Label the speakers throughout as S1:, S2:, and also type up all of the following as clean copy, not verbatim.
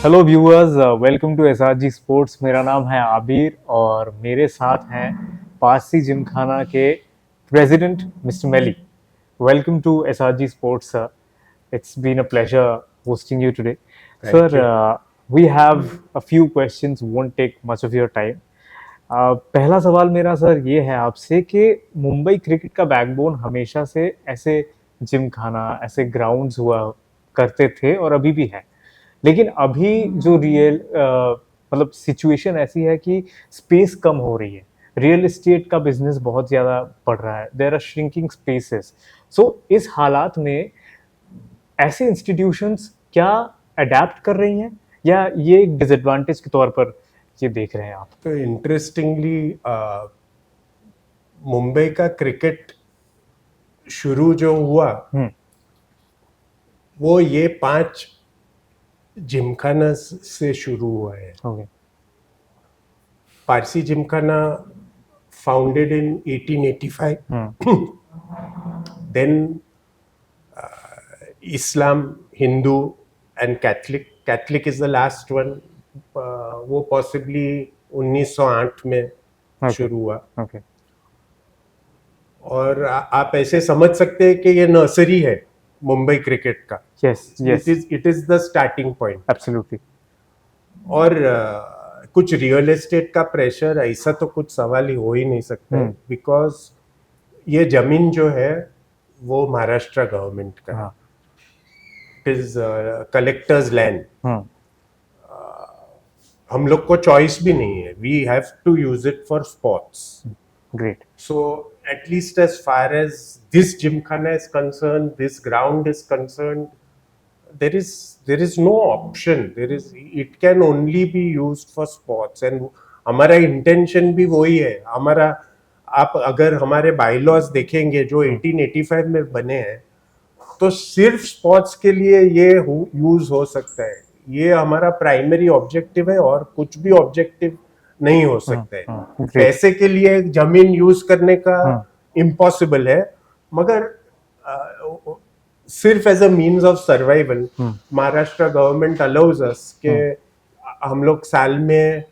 S1: Hello viewers, welcome to SRG sports. मेरा नाम है आबिर और मेरे साथ हैं पारसी जिमखाना के president mister Mehli. Welcome to SRG sports sir. It's been a pleasure hosting you today. Sir,
S2: Thank you.
S1: we have a few questions, won't take much of your time. पहला सवाल मेरा सर ये है आपसे कि मुंबई क्रिकेट का बैकबोन हमेशा से ऐसे जिमखाना, ऐसे ग्राउंड्स हुआ करते थे और अभी भी है। लेकिन अभी जो मतलब सिचुएशन ऐसी है कि स्पेस कम हो रही है। रियल एस्टेट का बिजनेस बहुत ज़्यादा बढ़ रहा है। There are shrinking spaces. So इस हालात में ऐसे इंस्टीट्यूशंस क्या अडेप्ट कर रही हैं या ये एक डिसएडवांटेज के तौर पर ये देख रहे हैं आप?
S2: तो इंटरेस्टिंगली मुंबई का क्रिकेट शुरू जो हुआ वो ये 5 जिमखाना से शुरू हुआ है।
S1: Okay.
S2: Parsi Gymkhana founded in 1885. Then Islam, Hindu and Catholic is the last one. वो possibly 1908 में शुरू हुआ।
S1: ओके।
S2: और आप ऐसे समझ सकते हैं कि ये नर्सरी है मुंबई क्रिकेट का।
S1: Yes yes,
S2: it is the starting point.
S1: Absolutely.
S2: और कुछ रियल एस्टेट का प्रेशर ऐसा तो कुछ सवाल ही हो ही नहीं सकता, बिकॉज ये जमीन जो है वो महाराष्ट्र गवर्नमेंट का है। It is collectors land. हम लोग को चॉइस भी नहीं है। We have to use it for sports.
S1: Great.
S2: So at least as far as this gymkhana is concerned, this ground is concerned, there is no option. It can only be used for sports, and हमारा intention भी वही है। हमारा आप अगर हमारे bylaws देखेंगे जो 1885 में बने हैं, तो सिर्फ स्पोर्ट्स के लिए ये यूज हो सकता है। ये हमारा प्राइमरी ऑब्जेक्टिव है और कुछ भी ऑब्जेक्टिव नहीं हो सकता है। पैसे के लिए जमीन यूज करने का इम्पॉसिबल है, मगर सिर्फ as a means of survival Maharashtra government allows us के हम लोग साल में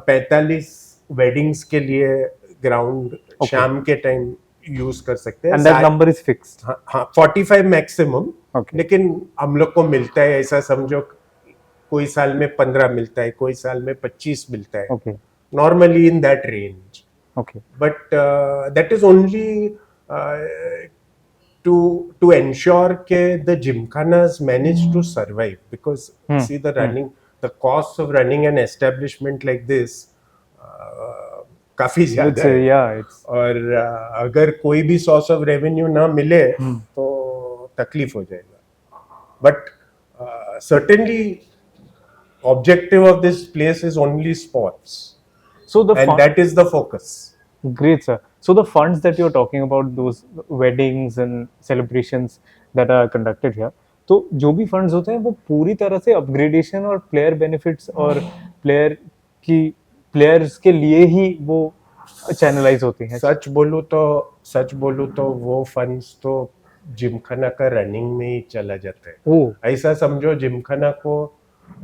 S2: 45 वेडिंग्स के लिए ग्राउंड शाम के टाइम यूज कर सकते हैं।
S1: And that number is fixed.
S2: हाँ, 45 मैक्सिमम।
S1: Okay.
S2: लेकिन हम लोग को मिलता है, ऐसा समझो कोई साल में 15 मिलता है, कोई साल में 25 मिलता है।
S1: Okay.
S2: Normally in that range.
S1: Okay.
S2: But that is only to ensure that the gymkhanas manage to survive, because see the cost of running an establishment like this काफी ज्यादा है।
S1: Yeah,
S2: और अगर कोई भी सोर्स ऑफ रेवेन्यू ना मिले तो तकलीफ हो जाएगा। But certainly objective of this place is only sports.
S1: So
S2: and that is the focus.
S1: Great, sir. So the funds that you're talking about, those weddings and celebrations that are conducted here, तो जो भी funds होते हैं वो पूरी तरह से upgradation और प्लेयर बेनिफिट्स और प्लेयर्स के लिए ही वो चैनलाइज होती हैं।
S2: सच बोलूं तो वो फंड्स तो जिमखाना का रनिंग में ही चला जाता है। ऐसा समझो जिमखाना को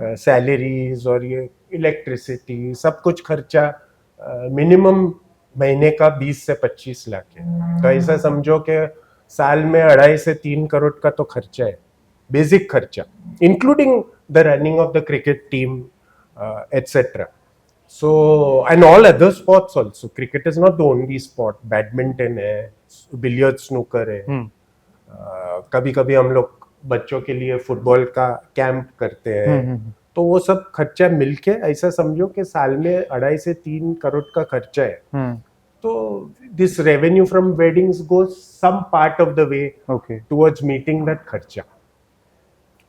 S2: सैलरीज और ये इलेक्ट्रिसिटी सब कुछ खर्चा मिनिमम महीने का 20 से 25 लाख है। तो ऐसा समझो कि साल में 2.5 से 3 करोड़ का तो खर्चा है, बेसिक खर्चा, including the running of the cricket team etcetera. So and all other sports also. Cricket is not the only sport. Badminton है, बिलियर्ड, स्नूकर है। कभी कभी हम लोग बच्चों के लिए फुटबॉल का कैंप करते हैं। तो वो सब खर्चा मिलके ऐसा समझो कि साल में 2.5 से 3 करोड़ का खर्चा है। तो this revenue from weddings goes some part of the way towards meeting that खर्चा।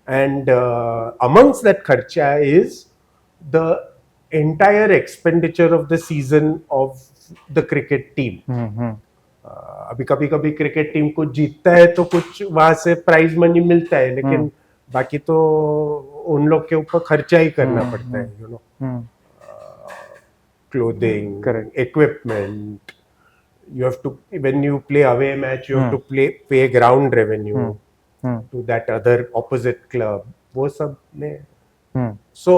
S2: एंड अमंग्स दैट खर्चा is the entire expenditure of the season of the cricket team. अभी कभी क्रिकेट टीम कुछ जीतता है तो कुछ वहां से प्राइज मनी मिलता है, लेकिन बाकी तो उन लोग के ऊपर खर्चा ही करना पड़ता है, you know, clothing, equipment. you have to, when you play away match, you have to pay ground revenue to that other opposite club. वो सब में So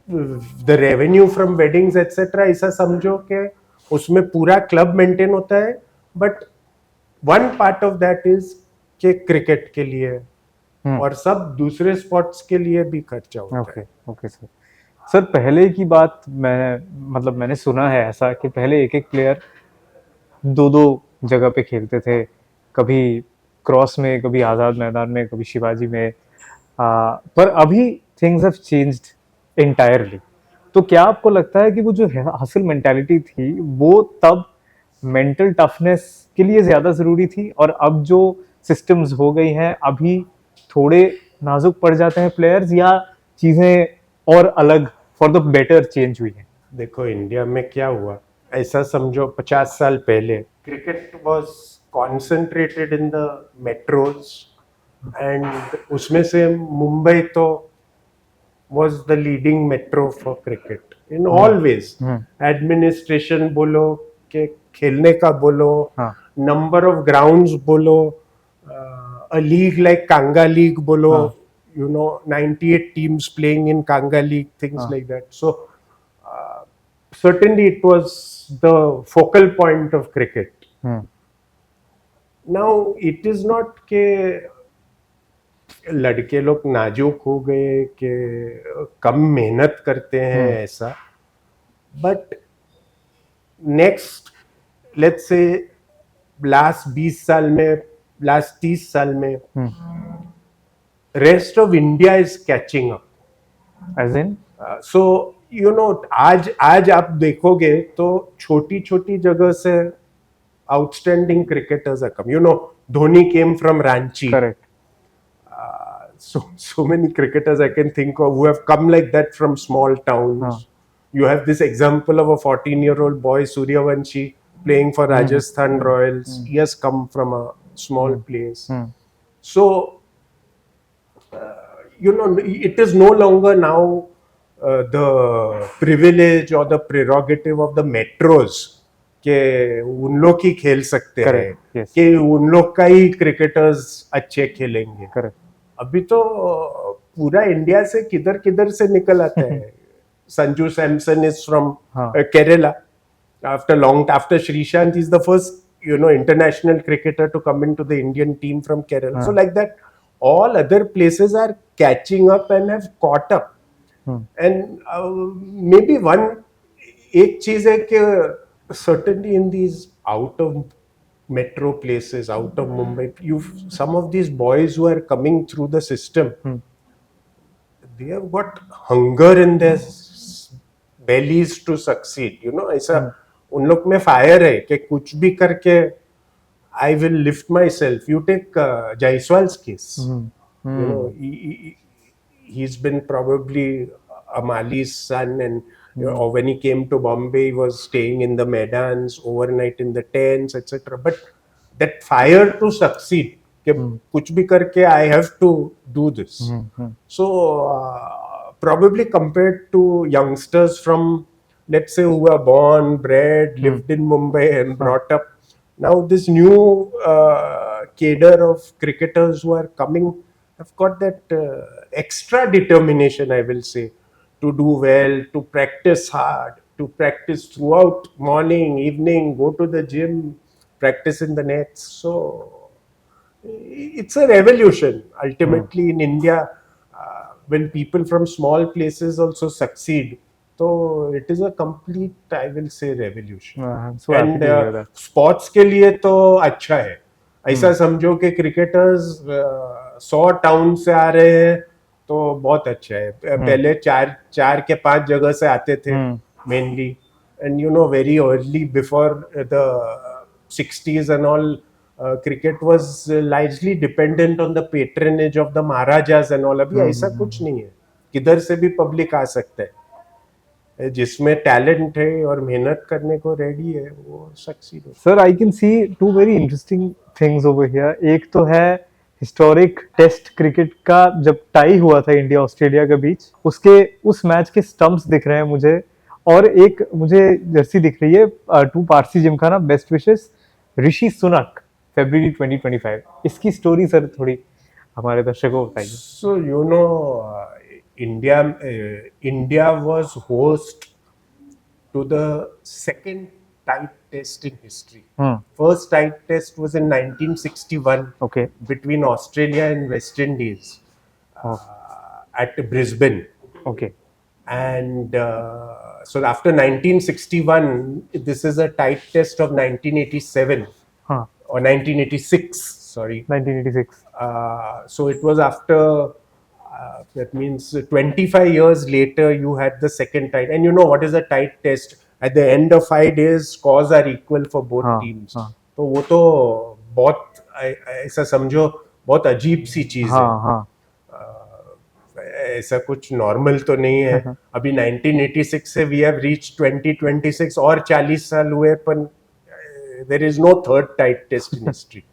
S2: the revenue from weddings etcetera ऐसा समझो कि उसमें पूरा क्लब मेंटेन होता है, but one part of that is कि क्रिकेट के लिए और सब दूसरे स्पोर्ट्स के लिए भी खर्चा होता
S1: ओके
S2: है।
S1: Okay sir. सर पहले की बात मैंने सुना है ऐसा कि पहले एक एक प्लेयर दो दो जगह पे खेलते थे, कभी क्रॉस में, कभी आज़ाद मैदान में, कभी शिवाजी में। पर अभी थिंग्स हैव चेंज्ड एंटायरली। तो क्या आपको लगता है कि वो जो हसल मेंटालिटी थी वो तब मेंटल टफनेस के लिए ज़्यादा ज़रूरी थी, और अब जो सिस्टम्स हो गई हैं अभी थोड़े नाजुक पड़ जाते हैं प्लेयर्स, या चीज़ें और अलग फॉर द बेटर चेंज हुई हैं?
S2: देखो इंडिया में क्या हुआ, ऐसा समझो 50 साल पहले cricket was concentrated in the metros, and उसमें से मुंबई तो was the leading metro for cricket in all ways. Administration बोलो के खेलने का बोलो, नंबर ऑफ ग्राउंड्स बोलो, a league like Kanga League बोलो, you know, 98 teams playing in Kanga League, things like that. So certainly it was the focal point of cricket. Now it is not के लड़के लोग नाजुक हो गए कि कम मेहनत करते हैं ऐसा, but next let's say last 20 साल में, लास्ट 30 साल में rest of India is catching up,
S1: as in
S2: so you know आज आप देखोगे तो छोटी छोटी जगह से outstanding cricketers are come, you know Dhoni came from Ranchi,
S1: correct.
S2: so many cricketers I can think of who have come like that from small towns. You have this example of a 14-year-old boy Suryavanshi playing for Rajasthan Royals. He has come from a small place. So you know, it is no longer now the privilege or the prerogative of the metros कि उन लोग ही खेल सकते हैं, कि उन लोग का ही क्रिकेटर्स अच्छे खेलेंगे।
S1: करेक्ट।
S2: अभी तो पूरा इंडिया से किधर किधर से निकल आता है। Sanju Samson is from Kerala, after Srishant is the first, you know, international cricketer to come into the Indian team from Kerala. So like that all other places are catching up and have caught up. And maybe एक चीज है कि certainly in these out of metro places, out of Mumbai, some of these boys who are coming through the system, they have got hunger in their bellies to succeed, you know, ऐसा उन लोग में fire है कि कुछ भी करके I will lift myself. You take Jaiswal's case, you know, he's been probably Amali's son, and you know, when he came to Bombay, he was staying in the Maidans, overnight in the tents, etc. But that fire to succeed, कि कुछ भी करके I have to do this. So probably compared to youngsters from, let's say, who were born, bred, lived in Mumbai and brought up, now this new cadre of cricketers who are coming have got that extra determination, I will say, to do well, to practice hard, to practice throughout morning, evening, go to the gym, practice in the nets. So it's a revolution ultimately in India. When people from small places also succeed, so it is a complete, I will say, revolution.
S1: I'm so happy to hear that.
S2: Sports के लिए तो अच्छा है, ऐसा समझो कि cricketers 100 town से आ रहे हैं तो बहुत अच्छा है। पहले चार के 5 जगह से आते थे mainly, and you know very early before the 60s and all, cricket was largely dependent on the patronage of the Maharajas and all. अभी ऐसा कुछ नहीं है, किधर से भी पब्लिक आ सकता है, जिसमें टैलेंट है और मेहनत करने को रेडी है वो सक्सीड हो।
S1: Sir I can see two very interesting things over here. एक तो है हिस्टोरिक टेस्ट क्रिकेट का जब टाई हुआ था इंडिया ऑस्ट्रेलिया के बीच, उसके उस मैच के स्टंप्स दिख रहे हैं मुझे, और एक मुझे जर्सी दिख रही है to Parsi Gymkhana best wishes Rishi Sunak फरवरी 2025। इसकी स्टोरी सर थोड़ी हमारे दर्शकों को बताइए.
S2: So you know, India was host to the second type test in history. First type test was in 1961
S1: Okay.
S2: between Australia and West Indies
S1: Oh.
S2: at Brisbane.
S1: Okay.
S2: And so after 1961, this is a type test of 1987
S1: Huh.
S2: or 1986. Sorry.
S1: 1986.
S2: So it was after. That means 25 years later, you had the second tight. And you know what is a tight test? At the end of 5 days, scores are equal for both
S1: हाँ,
S2: teams.
S1: हाँ.
S2: तो वो तो बहुत ऐसा समझो बहुत अजीब सी चीज है.
S1: हाँ, हाँ.
S2: ऐसा कुछ नॉर्मल तो नहीं है. अभी 1986 से वी हैव रीच 2026 और 40 साल हुए, पर there is no third tied test in history.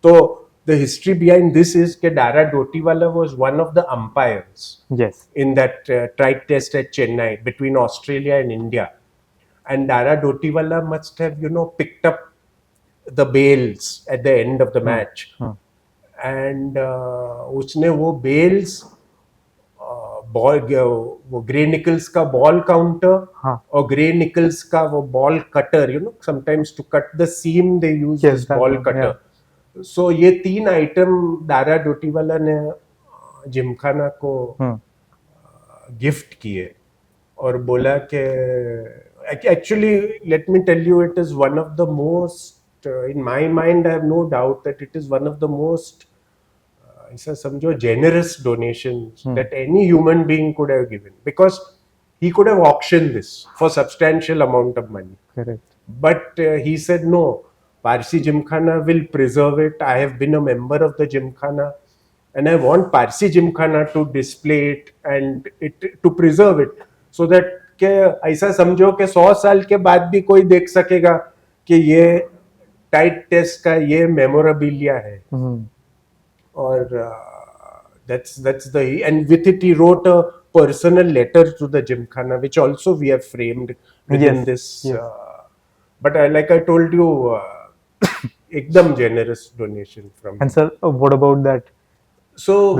S2: तो the history behind this is that Dara Dotiwala was one of the umpires.
S1: Yes.
S2: In that tried test at Chennai between Australia and India. And Dara Dotiwala must have, picked up the bails at the end of the match. And उसने वो bails ball वो Gray Nicolls का ball counter और Gray Nicolls का वो ball cutter, sometimes to cut the seam they use this ball cutter. So ये 3 item Dara डोटीवाला ने जिमखाना को गिफ्ट किए और बोला कि actually let me tell you, it is one of the most, in my mind I have no doubt that it is one of the most, ऐसा समझो, generous donations that any human being could have given, because he could have auctioned this for substantial amount of money.
S1: Correct.
S2: But he said no, Parsi Gymkhana will preserve it. I have been a member of the Gymkhana and I want Parsi Gymkhana to display it and to preserve it, so that के ऐसा समझो कि 100 साल के बाद भी कोई देख सकेगा कि ये टाइट टेस्ट का ये मेमोरेबिलिया है. Or that's the, and with it he wrote a personal letter to the Gymkhana, which also we have framed within this. But like I told you, ekdam generous donation from.
S1: And sir, what about that?
S2: So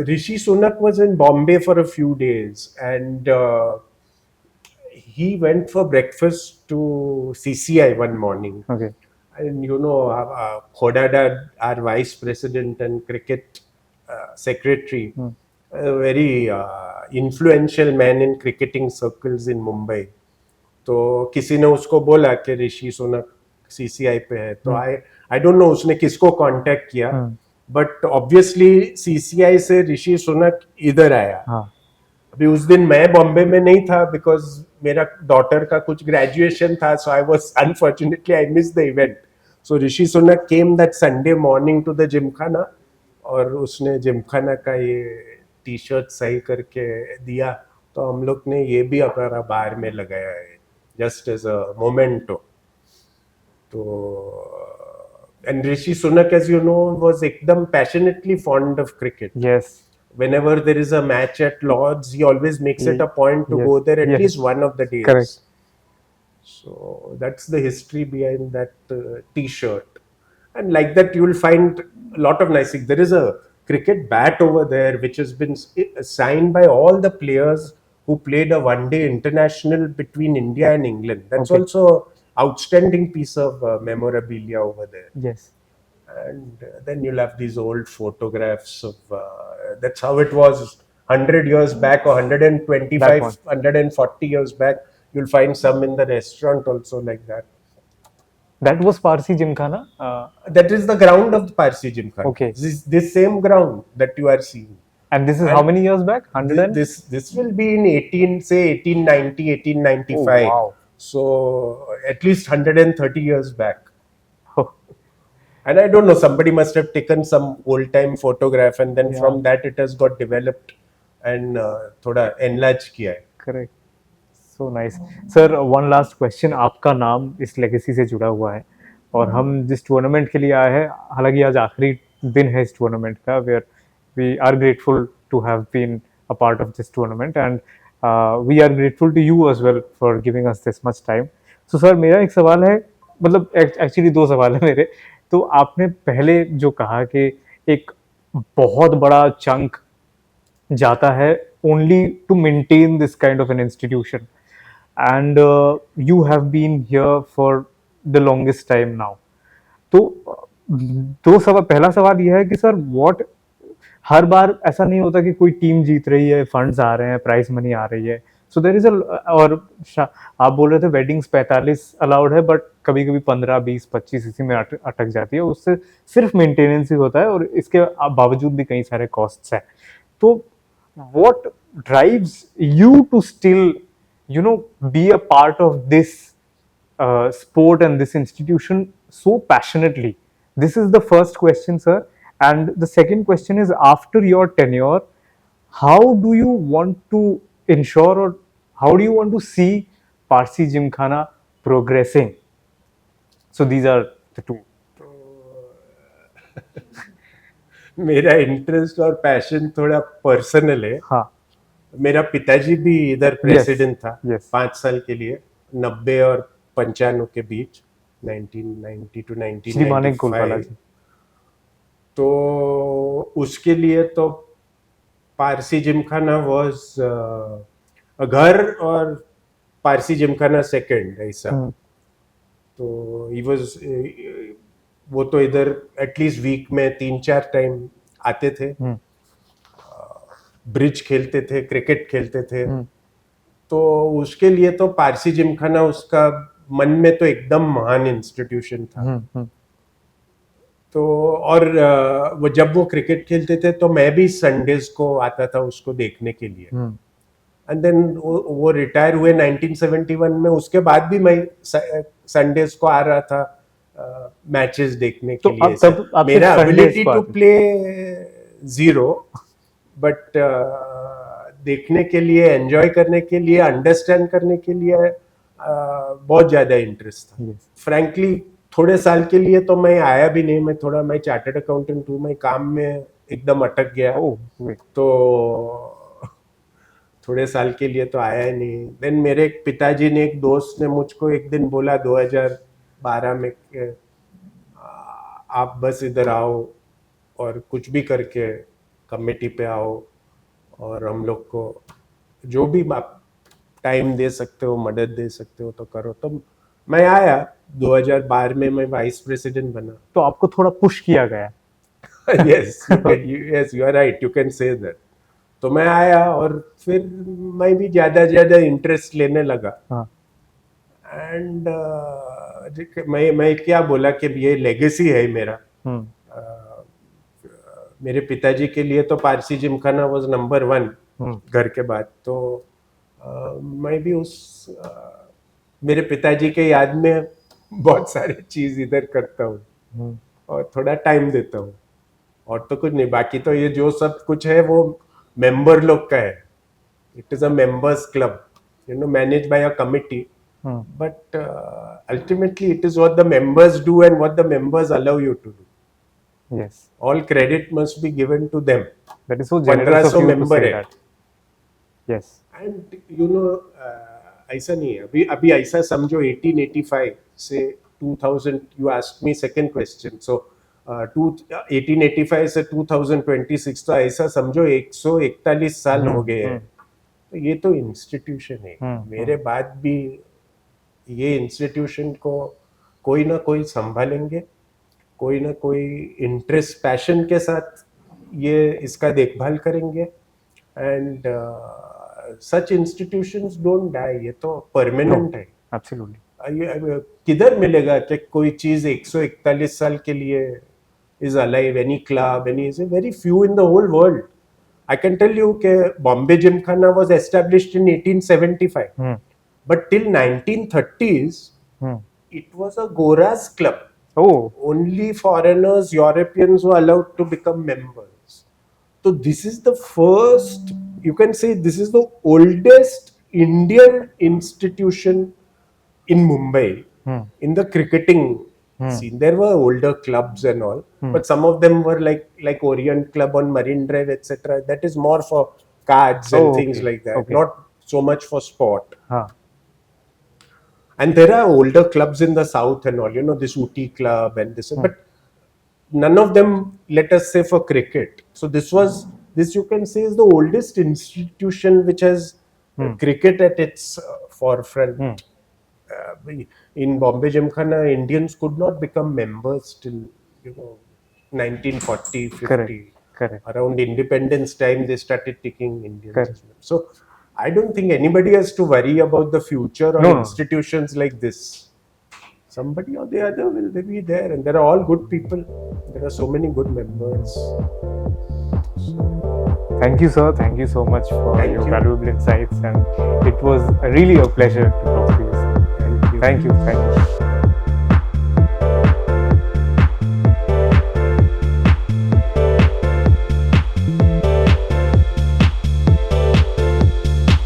S2: Rishi Sunak was in Bombay for a few days, and he went for breakfast to CCI one morning.
S1: Okay.
S2: And Khodada, our vice president and cricket secretary, a very influential man in cricketing circles in Mumbai. तो किसी ने उसको बोला कि Rishi Sunak CCI पे है. तो I don't know उसने किसको कांटेक्ट किया, बट ऑब्वियसली CCI से ऋषि सुनक इधर आया. अभी उस दिन मैं बॉम्बे में नहीं था बिकॉज मेरा डॉटर का कुछ ग्रेजुएशन था, so I was unfortunately I miss the event. So Rishi Sunak came that Sunday morning to the Gymkhana और उसने जिमखाना का ये टी शर्ट सही करके दिया. तो हम लोग ने ये भी हमारा बार में लगाया है जस्ट एज अ मोमेंटो. तो and Rishi Sunak, as you know, was एकदम passionately fond of cricket.
S1: Yes.
S2: Whenever there is a match at Lord's, he always makes it a point to go there at least one of the days.
S1: Correct.
S2: So that's the history behind that T-shirt. And like that, you will find a lot of nice things. There is a cricket bat over there which has been signed by all the players who played a one-day international between India and England. That's also an outstanding piece of memorabilia over there.
S1: Yes.
S2: And then you'll have these old photographs of that's how it was 100 years back or 125 140 years back. You'll find some in the restaurant also like that.
S1: That was Parsi Gymkhana?
S2: That is the ground of the Parsi Gymkhana.
S1: Okay.
S2: This same ground that you are seeing.
S1: And this is how many years back? 100?
S2: This will be in 1890 1895.
S1: Oh, wow.
S2: So at least 130 years back. And I don't know, somebody must have taken some old time photograph and then from that it has got developed and thoda enlarged kiya hai.
S1: Correct. So nice. Sir, one last question. आपका नाम इस legacy से जुड़ा हुआ है और हम जिस टूर्नामेंट के लिए आए हैं, हालांकि आज आखिरी दिन है इस टूर्नामेंट का, where we are grateful to have been a part of this tournament and we are grateful to you as well for giving us this much time. So sir, मेरा एक सवाल है, मतलब एक्चुअली 2 सवाल है मेरे. तो आपने पहले जो कहा कि एक बहुत बड़ा चंक जाता है only to maintain this kind of an institution, and you have been here for the longest time now. तो दो सवाल, पहला सवाल यह है कि सर व्हाट, हर बार ऐसा नहीं होता कि कोई टीम जीत रही है, फंड्स आ रहे हैं, प्राइज मनी आ रही है, सो देर इज अ, और आप बोल रहे थे वेडिंग्स 45 अलाउड है, बट कभी कभी 15 20 25 इसी में अटक जाती है, उससे सिर्फ मेंटेनेंस ही होता है और इसके बावजूद भी कई सारे कॉस्ट्स हैं। तो what drives you to still, be a part of this sport and this institution so passionately? This is the first question, sir. And the second question is, after your tenure, how do you want to ensure, or how do you want to see Parsi Gymkhana progressing? So these are the two.
S2: मेरा interest और passion थोड़ा personal है।
S1: हाँ,
S2: मेरा पिताजी भी इधर president था
S1: yes.
S2: 5 साल के लिए, 90 और 95 के बीच, 1990 टू
S1: श्री मानिक गोलवाला
S2: 1995।
S1: जी।
S2: तो उसके लिए तो पारसी जिमखाना वॉज घर, और पारसी जिमखाना सेकंड ऐसा। तो ही वॉज, वो तो इधर एटलीस्ट वीक में 3-4 टाइम आते थे, ब्रिज खेलते थे, क्रिकेट खेलते थे। तो उसके लिए तो पारसी जिमखाना उसका मन में तो एकदम महान इंस्टीट्यूशन था। तो और वो जब वो क्रिकेट खेलते थे तो मैं भी संडेज को आता था उसको देखने के लिए। एंड देन वो रिटायर हुए 1971 में, उसके बाद भी मैं संडेज को आ रहा था मैचेस देखने के लिए।
S1: तब
S2: मेरा ability to play zero, but देखने के लिए, एंजॉय करने के लिए, अंडरस्टैंड करने के लिए बहुत ज्यादा इंटरेस्ट था। फ्रैंकली थोड़े साल के लिए तो मैं आया भी नहीं, मैं चार्टर्ड अकाउंटेंट हूँ, मैं काम में एकदम अटक गया। तो थोड़े साल के लिए तो आया ही नहीं। देन मेरे पिताजी ने, एक दोस्त ने मुझको एक दिन बोला 2012 में कि आप बस इधर आओ और कुछ भी करके कमेटी पे आओ, और हम लोग को जो भी आप टाइम दे सकते हो, मदद दे सकते हो तो करो। तो मैं आया 2012 में, मैं वाइस प्रेसिडेंट बना।
S1: तो आपको थोड़ा पुश किया गया?
S2: Yes, yes, you are right, you can say that. तो मैं आया और फिर मैं भी ज्यादा इंटरेस्ट लेने लगा। एंड मैं क्या बोला कि ये लेगेसी है मेरा। मेरे पिताजी के लिए तो पारसी जिमखाना वाज नंबर 1 घर के बाद। तो मैं भी मेरे पिताजी के याद में बहुत सारी चीज इधर करता हूँ और थोड़ा टाइम देता हूँ, और तो कुछ नहीं। बाकी तो ये जो सब कुछ है वो मेंबर लोग का है। It is a members club, manage by a committee, but ultimately it is what the members do and what the members allow you to do.
S1: Yes.
S2: All credit must be given to them.
S1: That is so generous of you to say
S2: है।
S1: that. Yes.
S2: And ऐसा नहीं है। अभी ऐसा समझो 1885 से 2000, you asked me second question, so 1885 से 2026, तो ऐसा समझो 141 साल हो गए हैं। तो ये तो इंस्टीट्यूशन है। मेरे बाद भी ये इंस्टीट्यूशन को कोई ना कोई संभालेंगे, कोई ना कोई इंटरेस्ट, पैशन के साथ ये इसका देखभाल करेंगे। And such institutions don't die, ये तो परमानेंट है।
S1: एब्सोल्युटली।
S2: किधर मिलेगा कि कोई चीज 141 साल के लिए is alive? Any club, any, is very few in the whole world. I can tell you कि Bombay Gymkhana was established in 1875, but till 1930s it was a Gora's club. Only foreigners, Europeans were allowed to become members. So this is the first, you can say this is the oldest Indian institution in Mumbai in the cricketing scene. There were older clubs and all, but some of them were like Orient Club on Marine Drive, etc. That is more for cards and things like that, not so much for sport. And there are older clubs in the south and all, this Ooty Club and this, but none of them, let us say, for cricket. So this you can say is the oldest institution which has cricket at its forefront. In Bombay Gymkhana, Indians could not become members till 1940, 50.
S1: Correct.
S2: Around independence time, they started taking Indians
S1: Correct.
S2: as members. So I don't think anybody has to worry about the future or
S1: No.
S2: institutions like this. Somebody or the other will be there, and there are all good people. There are so many good members.
S1: Thank you, sir. Thank you so much for
S2: Thank
S1: your
S2: you.
S1: valuable insights, and it was really a pleasure to talk to you, sir.
S2: Thank you.
S1: Thank you.